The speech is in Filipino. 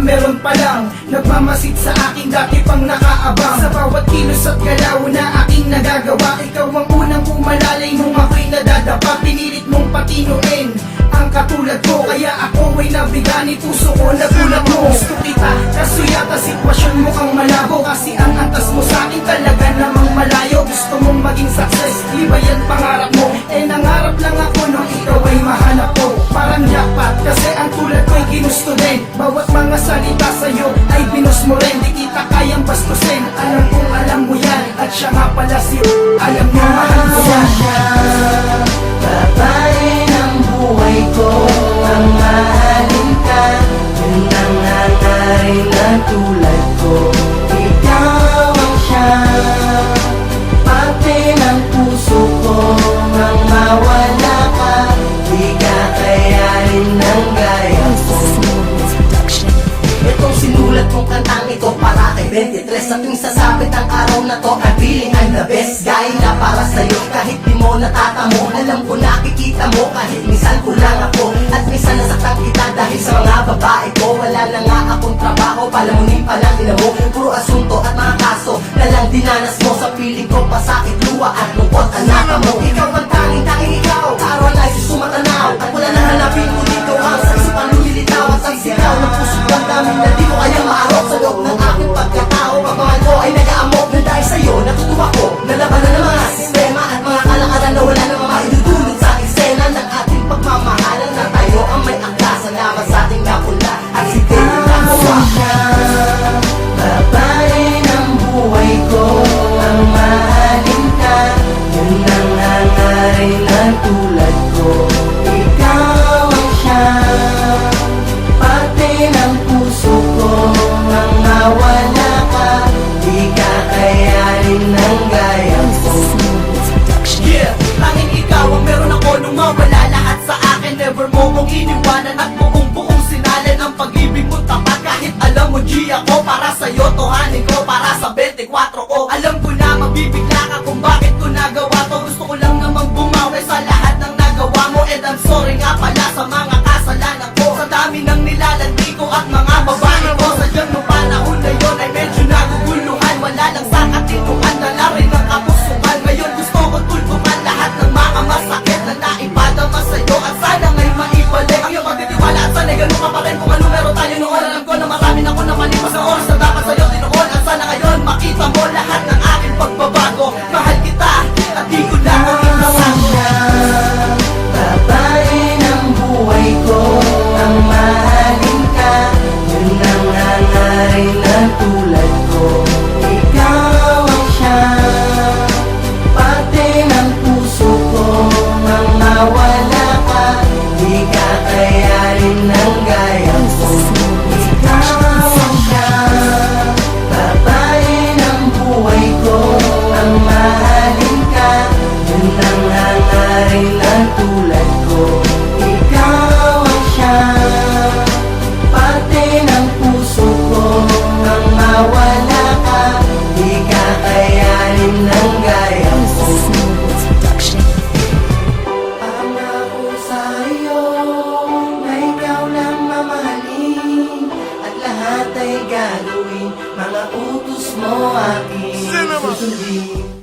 meron pa lang nagmamasid sa akin, dati pang nakaabang sa bawat kilos at galaw na aking nagagawa. Ikaw ang unang umalalay nung ako'y nadadapa. Pinilit mong patinuin ang katulad ko, kaya ako ay nabigani. Puso ko nagulat mo, gusto kita, kaso yata sitwasyon mo ang malabo. Kasi ang antas mo sa akin talaga namang malayo. Gusto mong maging success, di ba yan pangarap mo? Eh nangarap lang ako nung ikaw ay mahanap ko. Parang jackpot, kasi ang tulad ko'y ginusto din. Bawat mga salita sa'yo ay binus mo rin. Di kita kayang bastusin, alam kong alam mo yan. At siya nga pala si alam mo mahal ko yan. Babae ng buhay ko, ang mahalin ka. Yun ang nangarin na tulad ko. Ikaw ang siya, pati ng puso ko. Nang mawala ka, di ka kayanin ng gaya ko. Itong sinulat kong kantang ito para kay 23. At yung sasabit ang araw na to, I'm feeling I'm the best guy na para sa'yo. Kahit di mo natatamo, alam ko nakikita mo. Kahit minsan kulang ako at minsan nasaktan kita dahil sa mga babae ko. Wala na nga akong trabaho, palamunin pa lang ina mo. Puro asunto at mga kaso na lang dinanas mo. Sa piling ko pasakit, luwa at lungkot ang naka mo. Ikaw ang tanging ikaw, kaarawan ay susumatanaw. At wala nang hanapin ko dito ang sa isang lumilitaw. At ang sigaw ng puso ang dami na di ko kayang maarok. Sa loob ng aking pagkatao, pagmamahal ko ay nag-aamok. Na dahil sa'yo natutuwa ko, nalabanan ng mga sistema at mga kalakaran na wala namang maidudulot sa eksena ng ating pagmamahalan. Na tayo ang may akla, salamat sa ating napula at si David Lacoa. Babae ng buhay ko, ang mahalin ka. Yun ang hangarin na tulad ko. Ikaw ang siya, pati ng puso ko. Nang mawala ka, di ka kayanin ng gaya ko. Yeah, tanging ikaw ang meron ako nung mawala lahat sa akin. Never mo kong iniwanan at buong sinalan ang pag-ibig mo tapat. Kahit alam mo G ako, para sa'yo tuhanin ko, para sa 24 ko. Alam ko na mabibigla ka kung bakit ko nagawa to. Gusto ko lang namang bumawi sa lahat ng nagawa mo. And I'm sorry nga pala sa mga kasalanan ko, sa dami ng nilalandi ko at mga babae ko. Sadyang nung panahon na yun ay medyo naguguluhan. Wala lang sa katinuan, dala rin ng kapusukan. Ngayon gusto ko tultungan lahat ng mga masakit na naipadama sa'yo. At sana nga'y maibalik ang iyong pagtitiwala. At sana'y ganun ka pa rin kung ano meron tayo noon. Alam ko na marami na ko na malipas ang oras na dapat sa'yo tinuon. At sana ngayon makita mo lahat ng aking pagbabago. Mahal kita at di ko na ako inawan. Babae ng buhay ko, ang mahalin ka. Yun ang hangarin na tulad ko. Ikaw ang siya, pati ng puso ko. Nang mawala ka, di ka kayanin ng gaya ko. Ikaw ang siya, babae ng buhay ko, ang mahalin ka. Yun ang hangarin na tulad ko. Ikaw ang siya, pati ng puso ko. Nang mawala ka, di ka kayanin ng gaya ko. Pangako sa'yo na ikaw lang mamahalin, at lahat ay gagawin, mga utos mo aking susundin.